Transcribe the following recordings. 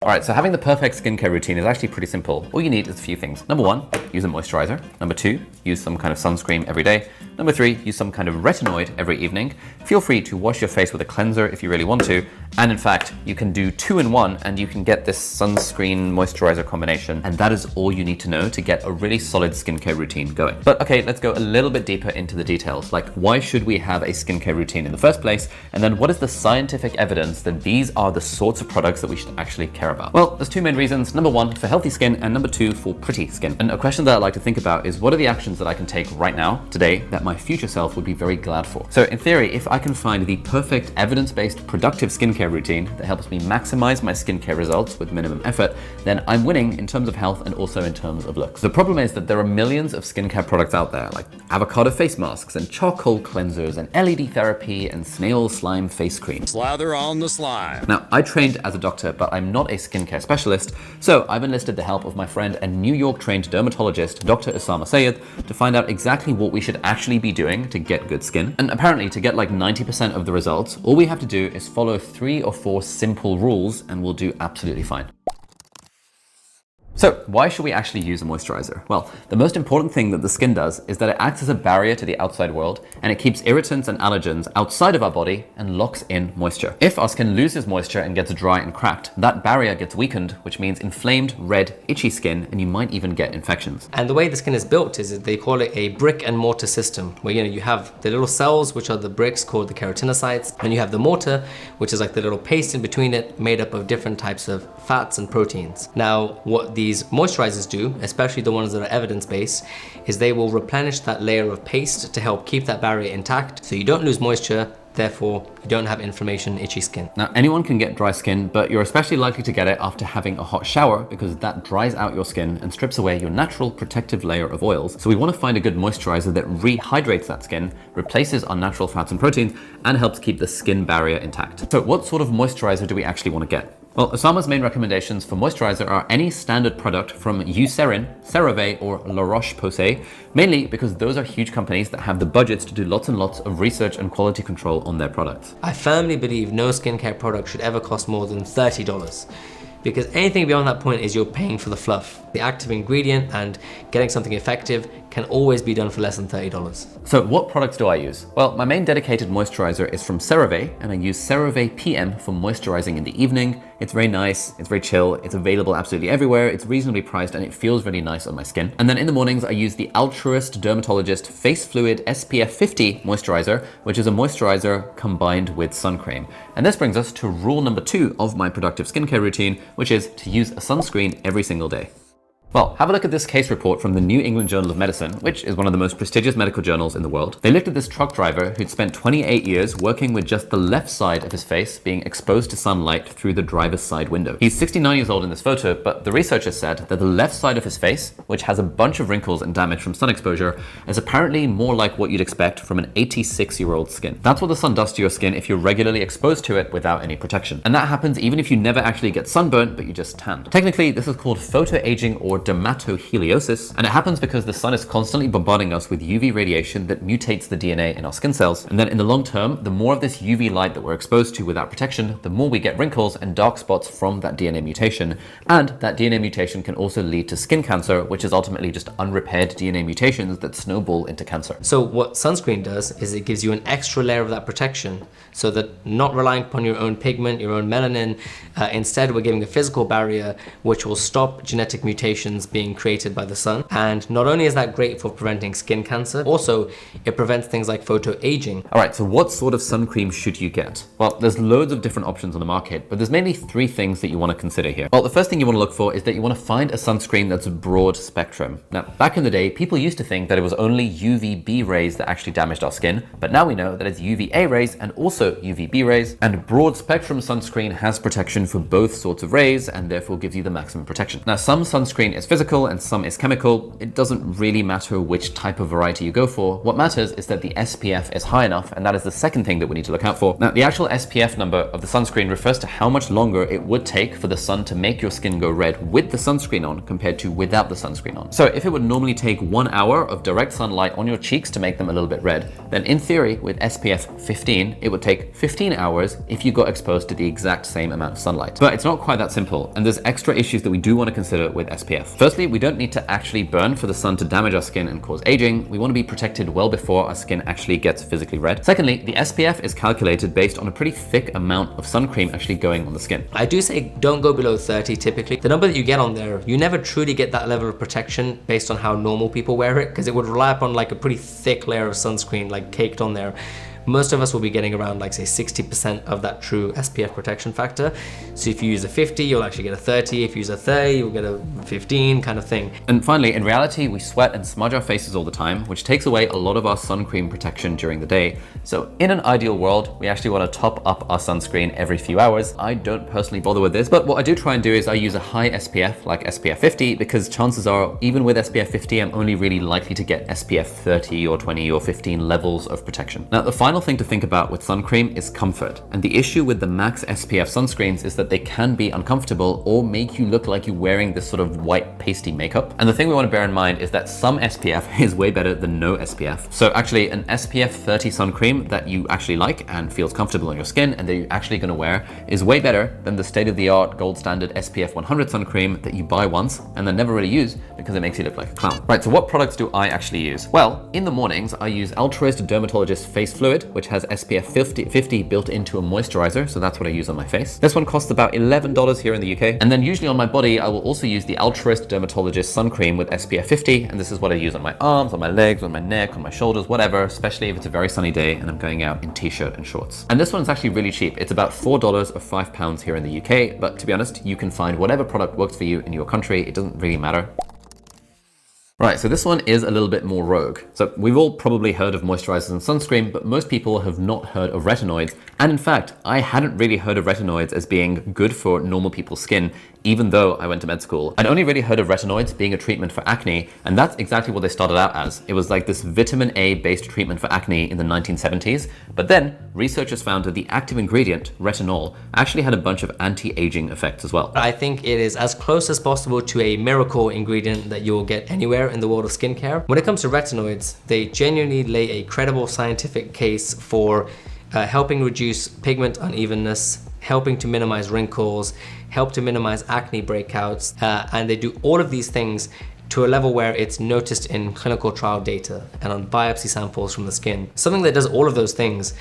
All right, so having the perfect skincare routine is actually pretty simple. All you need is a few things. Number one, use a moisturizer. Number two, use some kind of sunscreen every day. Number three, use some kind of retinoid every evening. Feel free to wash your face with a cleanser if you really want to. And in fact, you can do 2-in-1 and you can get this sunscreen moisturizer combination. And that is all you need to know to get a really solid skincare routine going. But okay, let's go a little bit deeper into the details. Like, why should we have a skincare routine in the first place? And then what is the scientific evidence that these are the sorts of products that we should actually care about? Well, there's two main reasons. Number one, for healthy skin, and number two, for pretty skin. And a question that I like to think about is, what are the actions that I can take right now, today, that my future self would be very glad for? So in theory, if I can find the perfect evidence-based productive skincare routine that helps me maximize my skincare results with minimum effort, then I'm winning in terms of health and also in terms of looks. The problem is that there are millions of skincare products out there, like avocado face masks and charcoal cleansers and LED therapy and snail slime face cream. Slather on the slime. Now, I trained as a doctor, but I'm not a skincare specialist, so I've enlisted the help of my friend and New York trained dermatologist, Dr. sr7te, to find out exactly what we should actually be doing to get good skin. And apparently, to get like 90% of the results, all we have to do is follow 3 or 4 simple rules and we'll do absolutely fine. So why should we actually use a moisturizer? Well, the most important thing that the skin does is that it acts as a barrier to the outside world, and it keeps irritants and allergens outside of our body and locks in moisture. If our skin loses moisture and gets dry and cracked, that barrier gets weakened, which means inflamed, red, itchy skin, and you might even get infections. And the way the skin is built is that they call it a brick and mortar system, where you have the little cells, which are the bricks called the keratinocytes, and you have the mortar, which is like the little paste in between it, made up of different types of fats and proteins. Now, what these moisturizers do, especially the ones that are evidence-based, is they will replenish that layer of paste to help keep that barrier intact so you don't lose moisture, therefore you don't have inflammation, itchy skin. Now, anyone can get dry skin, but you're especially likely to get it after having a hot shower because that dries out your skin and strips away your natural protective layer of oils. So we want to find a good moisturizer that rehydrates that skin, replaces our natural fats and proteins, and helps keep the skin barrier intact. So what sort of moisturizer do we actually want to get? Well, Osama's main recommendations for moisturizer are any standard product from Eucerin, CeraVe, or La Roche-Posay, mainly because those are huge companies that have the budgets to do lots and lots of research and quality control on their products. I firmly believe no skincare product should ever cost more than $30. Because anything beyond that point is you're paying for the fluff. The active ingredient and getting something effective can always be done for less than $30. So what products do I use? Well, my main dedicated moisturizer is from CeraVe, and I use CeraVe PM for moisturizing in the evening. It's very nice, it's very chill, it's available absolutely everywhere, it's reasonably priced, and it feels really nice on my skin. And then in the mornings, I use the Altruist Dermatologist Face Fluid SPF 50 moisturizer, which is a moisturizer combined with sun cream. And this brings us to rule number 2 of my productive skincare routine, which is to use a sunscreen every single day. Well, have a look at this case report from the New England Journal of Medicine, which is one of the most prestigious medical journals in the world. They looked at this truck driver who'd spent 28 years working with just the left side of his face being exposed to sunlight through the driver's side window. He's 69 years old in this photo, but the researchers said that the left side of his face, which has a bunch of wrinkles and damage from sun exposure, is apparently more like what you'd expect from an 86-year-old skin. That's what the sun does to your skin if you're regularly exposed to it without any protection. And that happens even if you never actually get sunburnt, but you just tanned. Technically, this is called photoaging or dermatoheliosis, and it happens because the sun is constantly bombarding us with UV radiation that mutates the DNA in our skin cells. And then in the long term, the more of this UV light that we're exposed to without protection, the more we get wrinkles and dark spots from that DNA mutation. And that DNA mutation can also lead to skin cancer, which is ultimately just unrepaired DNA mutations that snowball into cancer. So what sunscreen does is it gives you an extra layer of that protection, so that not relying upon your own pigment, your own melanin, instead we're giving a physical barrier which will stop genetic mutations being created by the sun. And not only is that great for preventing skin cancer, also it prevents things like photoaging. All right, so what sort of sun cream should you get? Well, there's loads of different options on the market, but there's mainly 3 things that you want to consider here. Well, the first thing you want to look for is that you want to find a sunscreen that's broad spectrum. Now, back in the day, people used to think that it was only UVB rays that actually damaged our skin, but now we know that it's UVA rays and also UVB rays, and broad spectrum sunscreen has protection for both sorts of rays and therefore gives you the maximum protection. Now, some sunscreen is is physical and some is chemical, it doesn't really matter which type of variety you go for. What matters is that the SPF is high enough, and that is the second thing that we need to look out for. Now, the actual SPF number of the sunscreen refers to how much longer it would take for the sun to make your skin go red with the sunscreen on compared to without the sunscreen on. So if it would normally take 1 hour of direct sunlight on your cheeks to make them a little bit red, then in theory with SPF 15, it would take 15 hours if you got exposed to the exact same amount of sunlight. But it's not quite that simple, and there's extra issues that we do want to consider with SPF. Firstly, we don't need to actually burn for the sun to damage our skin and cause aging. We want to be protected well before our skin actually gets physically red. Secondly, the SPF is calculated based on a pretty thick amount of sun cream actually going on the skin. I do say don't go below 30 typically. The number that you get on there, you never truly get that level of protection based on how normal people wear it, because it would rely upon like a pretty thick layer of sunscreen like caked on there. Most of us will be getting around like say 60% of that true SPF protection factor. So if you use a 50, you'll actually get a 30. If you use a 30, you'll get a 15 kind of thing. And finally, in reality, we sweat and smudge our faces all the time, which takes away a lot of our sun cream protection during the day. So in an ideal world, we actually want to top up our sunscreen every few hours. I don't personally bother with this, but what I do try and do is I use a high SPF like SPF 50, because chances are even with SPF 50, I'm only really likely to get SPF 30 or 20 or 15 levels of protection. Now, the final thing to think about with sun cream is comfort. And the issue with the max SPF sunscreens is that they can be uncomfortable or make you look like you're wearing this sort of white pasty makeup. And the thing we want to bear in mind is that some SPF is way better than no SPF. So actually an SPF 30 sun cream that you actually like and feels comfortable on your skin and that you're actually going to wear is way better than the state-of-the-art gold standard SPF 100 sun cream that you buy once and then never really use because it makes you look like a clown. Right, so what products do I actually use? Well, in the mornings, I use Altruist Dermatologist Face Fluid, which has SPF 50 built into a moisturizer, so that's what I use on my face. This one costs about $11 here in the UK. And then usually on my body, I will also use the Altruist Dermatologist Sun Cream with SPF 50, and this is what I use on my arms, on my legs, on my neck, on my shoulders, whatever, especially if it's a very sunny day and I'm going out in t-shirt and shorts. And this one's actually really cheap. It's about $4 or £5 here in the UK, but to be honest, you can find whatever product works for you in your country. It doesn't really matter. Right, so this one is a little bit more rogue. So we've all probably heard of moisturizers and sunscreen, but most people have not heard of retinoids. And in fact, I hadn't really heard of retinoids as being good for normal people's skin, even though I went to med school. I'd only really heard of retinoids being a treatment for acne, and that's exactly what they started out as. It was like this vitamin A based treatment for acne in the 1970s, but then researchers found that the active ingredient, retinol, actually had a bunch of anti-aging effects as well. I think it is as close as possible to a miracle ingredient that you'll get anywhere in the world of skincare. When it comes to retinoids, they genuinely lay a credible scientific case for helping reduce pigment unevenness, helping to minimize wrinkles, help to minimize acne breakouts, and they do all of these things to a level where it's noticed in clinical trial data and on biopsy samples from the skin. Something that does all of those things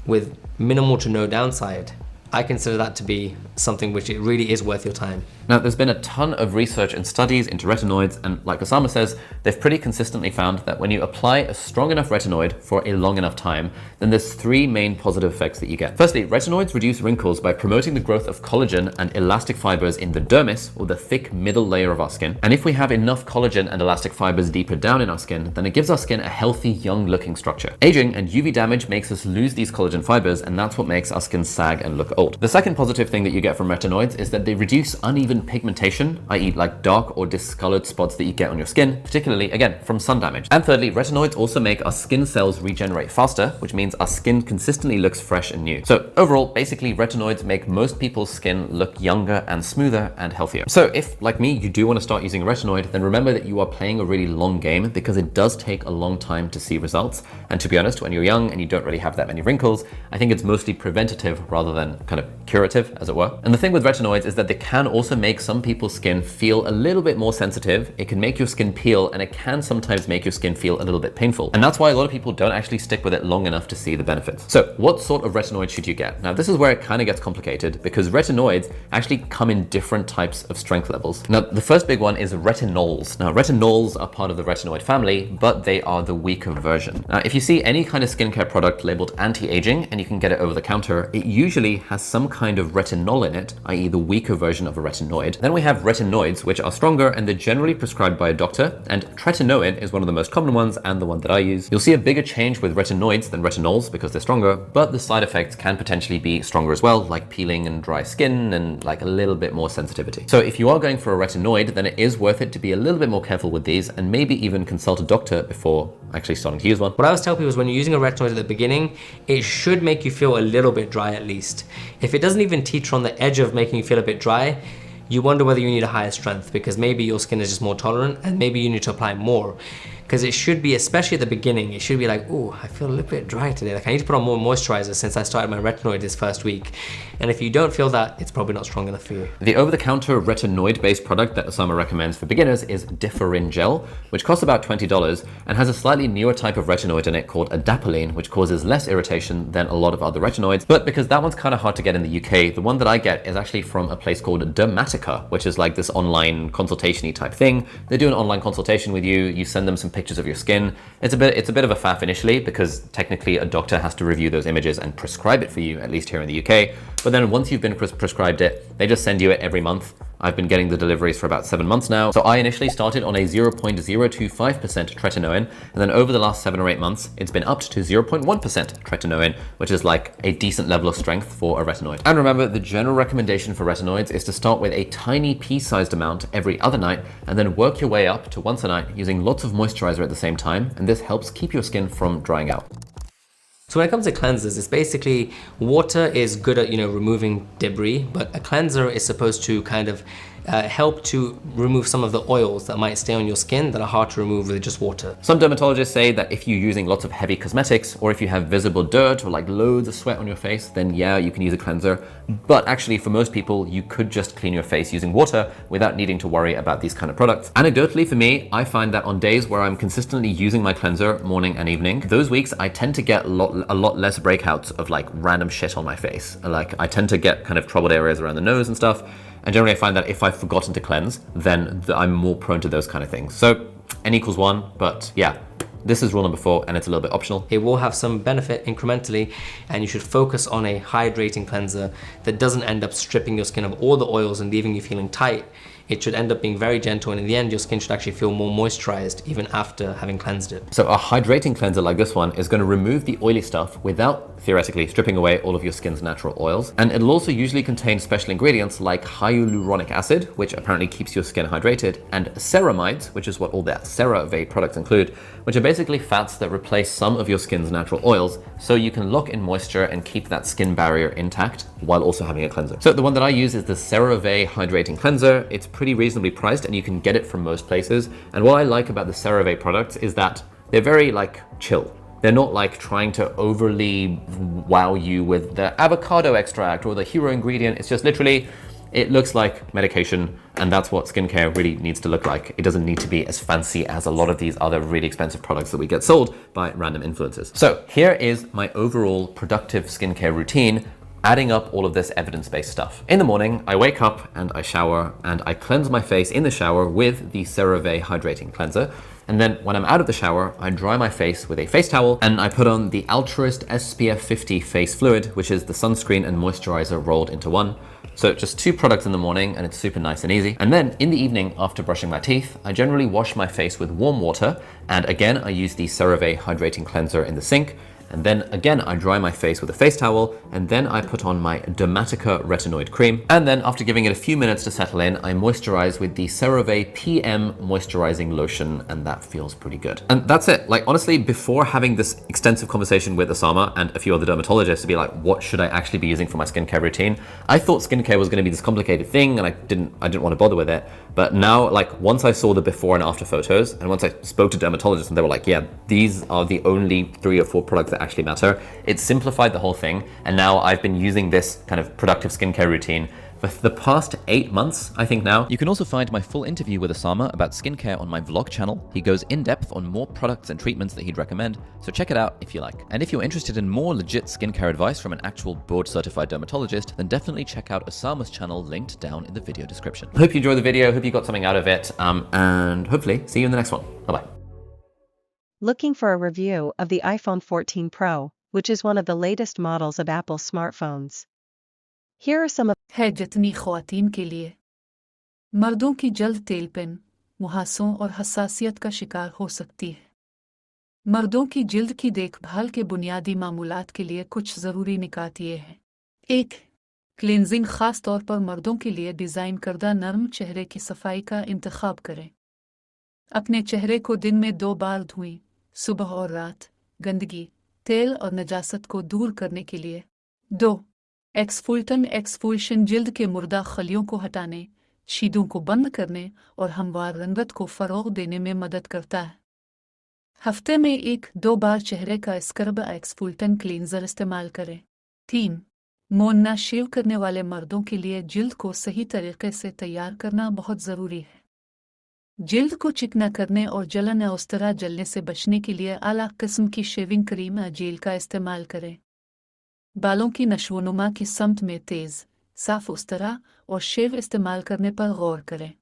with minimal to no downside, I consider that to be something which it really is worth your time. Now, there's been a ton of research and studies into retinoids, and like Osama says, they've pretty consistently found that when you apply a strong enough retinoid for a long enough time, then there's three main positive effects that you get. Firstly, retinoids reduce wrinkles by promoting the growth of collagen and elastic fibers in the dermis, or the thick middle layer of our skin. And if we have enough collagen and elastic fibers deeper down in our skin, then it gives our skin a healthy, young-looking structure. Aging and UV damage makes us lose these collagen fibers, and that's what makes our skin sag and look old. The second positive thing that you get from retinoids is that they reduce uneven pigmentation, i.e. like dark or discolored spots that you get on your skin, particularly, again, from sun damage. And thirdly, retinoids also make our skin cells regenerate faster, which means our skin consistently looks fresh and new. So overall, basically, retinoids make most people's skin look younger and smoother and healthier. So if, like me, you do want to start using a retinoid, then remember that you are playing a really long game because it does take a long time to see results. And to be honest, when you're young and you don't really have that many wrinkles, I think it's mostly preventative rather than kind of curative, as it were. And the thing with retinoids is that they can also make some people's skin feel a little bit more sensitive. It can make your skin peel, and it can sometimes make your skin feel a little bit painful. And that's why a lot of people don't actually stick with it long enough to see the benefits. So what sort of retinoid should you get? Now, this is where it kind of gets complicated because retinoids actually come in different types of strength levels. Now, the first big one is retinols. Now, retinols are part of the retinoid family, but they are the weaker version. Now, if you see any kind of skincare product labeled anti-aging and you can get it over the counter, it usually has some kind of retinol in it, i.e. the weaker version of a retinoid. Then we have retinoids, which are stronger and they're generally prescribed by a doctor, and tretinoin is one of the most common ones and the one that I use. You'll see a bigger change with retinoids than retinols because they're stronger, but the side effects can potentially be stronger as well, like peeling and dry skin and like a little bit more sensitivity. So if you are going for a retinoid, then it is worth it to be a little bit more careful with these and maybe even consult a doctor before actually starting to use one. What I always tell people is when you're using a retinoid at the beginning, it should make you feel a little bit dry at least. If it doesn't even teeter on the edge of making you feel a bit dry, you wonder whether you need a higher strength because maybe your skin is just more tolerant and maybe you need to apply more. Because it should be, especially at the beginning, it should be like, oh, I feel a little bit dry today. Like I need to put on more moisturizer since I started my retinoid this first week. And if you don't feel that, it's probably not strong enough for you. The over-the-counter retinoid-based product that Osama recommends for beginners is Differin Gel, which costs about $20 and has a slightly newer type of retinoid in it called adapalene, which causes less irritation than a lot of other retinoids. But because that one's kind of hard to get in the UK, the one that I get is actually from a place called Dermatica, which is like this online consultation-y type thing. They do an online consultation with you, you send them some pictures of your skin. It's a bit of a faff initially because technically a doctor has to review those images and prescribe it for you, at least here in the UK. But then once you've been prescribed it, they just send you it every month. I've been getting the deliveries for about 7 months now. So I initially started on a 0.025% tretinoin, and then over the last 7 or 8 months, it's been upped to 0.1% tretinoin, which is like a decent level of strength for a retinoid. And remember, the general recommendation for retinoids is to start with a tiny pea-sized amount every other night, and then work your way up to once a night using lots of moisturizer at the same time, and this helps keep your skin from drying out. So when it comes to cleansers, it's basically water is good at, removing debris, but a cleanser is supposed to kind of help to remove some of the oils that might stay on your skin that are hard to remove with just water. Some dermatologists say that if you're using lots of heavy cosmetics or if you have visible dirt or like loads of sweat on your face, then yeah, you can use a cleanser. But actually for most people, you could just clean your face using water without needing to worry about these kind of products. Anecdotally for me, I find that on days where I'm consistently using my cleanser morning and evening, those weeks I tend to get a lot less breakouts of like random shit on my face. Like I tend to get kind of troubled areas around the nose and stuff. And generally I find that if I've forgotten to cleanse, then I'm more prone to those kind of things. So n equals 1, but yeah, this is rule number 4 and it's a little bit optional. It will have some benefit incrementally and you should focus on a hydrating cleanser that doesn't end up stripping your skin of all the oils and leaving you feeling tight. It should end up being very gentle and in the end your skin should actually feel more moisturized even after having cleansed it. So a hydrating cleanser like this one is going to remove the oily stuff without theoretically stripping away all of your skin's natural oils. And it'll also usually contain special ingredients like hyaluronic acid, which apparently keeps your skin hydrated, and ceramides, which is what all the CeraVe products include, which are basically fats that replace some of your skin's natural oils so you can lock in moisture and keep that skin barrier intact while also having a cleanser. So the one that I use is the CeraVe Hydrating Cleanser. It's pretty reasonably priced and you can get it from most places. And what I like about the CeraVe products is that they're very like chill. They're not like trying to overly wow you with the avocado extract or the hero ingredient. It's just literally, it looks like medication, and that's what skincare really needs to look like. It doesn't need to be as fancy as a lot of these other really expensive products that we get sold by random influencers. So here is my overall productive skincare routine, adding up all of this evidence-based stuff. In the morning, I wake up and I shower and I cleanse my face in the shower with the CeraVe Hydrating Cleanser. And then when I'm out of the shower, I dry my face with a face towel and I put on the Altruist SPF 50 face fluid, which is the sunscreen and moisturizer rolled into one. So just 2 products in the morning and it's super nice and easy. And then in the evening after brushing my teeth, I generally wash my face with warm water. And again, I use the CeraVe Hydrating Cleanser in the sink. And then again, I dry my face with a face towel and then I put on my Dermatica retinoid cream. And then after giving it a few minutes to settle in, I moisturize with the CeraVe PM moisturizing lotion and that feels pretty good. And that's it. Like honestly, before having this extensive conversation with Osama and a few other dermatologists to be like, what should I actually be using for my skincare routine? I thought skincare was gonna be this complicated thing and I didn't want to bother with it. But now, like once I saw the before and after photos and once I spoke to dermatologists and they were like, yeah, these are the only 3 or 4 products that actually matter. It simplified the whole thing. And now I've been using this kind of productive skincare routine for the past 8 months, I think now. You can also find my full interview with Osama about skincare on my vlog channel. He goes in depth on more products and treatments that he'd recommend, so check it out if you like. And if you're interested in more legit skincare advice from an actual board certified dermatologist, then definitely check out Osama's channel linked down in the video description. Hope you enjoyed the video, hope you got something out of it, and hopefully see you in the next one. Bye-bye. Looking for a review of the iPhone 14 Pro, which is one of the latest models of Apple smartphones. Here are some of है जितनी ख्वातीन के लिए। मर्दों की जल्द तेलपन, मुहासों और हसासियत का शिकार हो सकती है। मर्दों की जिल्द की देखभाल के बुनियादी मामूलात के लिए कुछ ज़रूरी निकात ये हैं। 1. क्लींजिंग ख़ास तौर पर मर्दों के लिए डिज़ाइन करदा नरम चेहरे की सफाई का इंतखाब करें। अपने चेहरे को दिन में 2 बार धोएं, सुबह और रात, गंदगी, तेल और नजासत को दूर करने के लिए। 2. एक्सफोलिएशन जिल्द के मुर्दा खलियों को हटाने, शीदों को बंद करने और हमवार रंगत को फ़रोग़ देने में मदद करता है। हफ्ते में 1-2 बार चेहरे का स्क्रब एक्सफोलिएंट क्लींजर इस्तेमाल करें। 3. मोना शेव करने वाले मर्दों के लिए जिल्द को सही तरीके से तैयार करना बहुत ज़रूरी है। जिल्द को चिकना करने और जलन या उस तरह जलने से बचने के लिए आला किस्म की शेविंग क्रीम या जेल का इस्तेमाल करें। बालों की नशोनुमा की समत में तेज़, साफ उस्तरा और शेव इस्तेमाल करने पर गौर करें।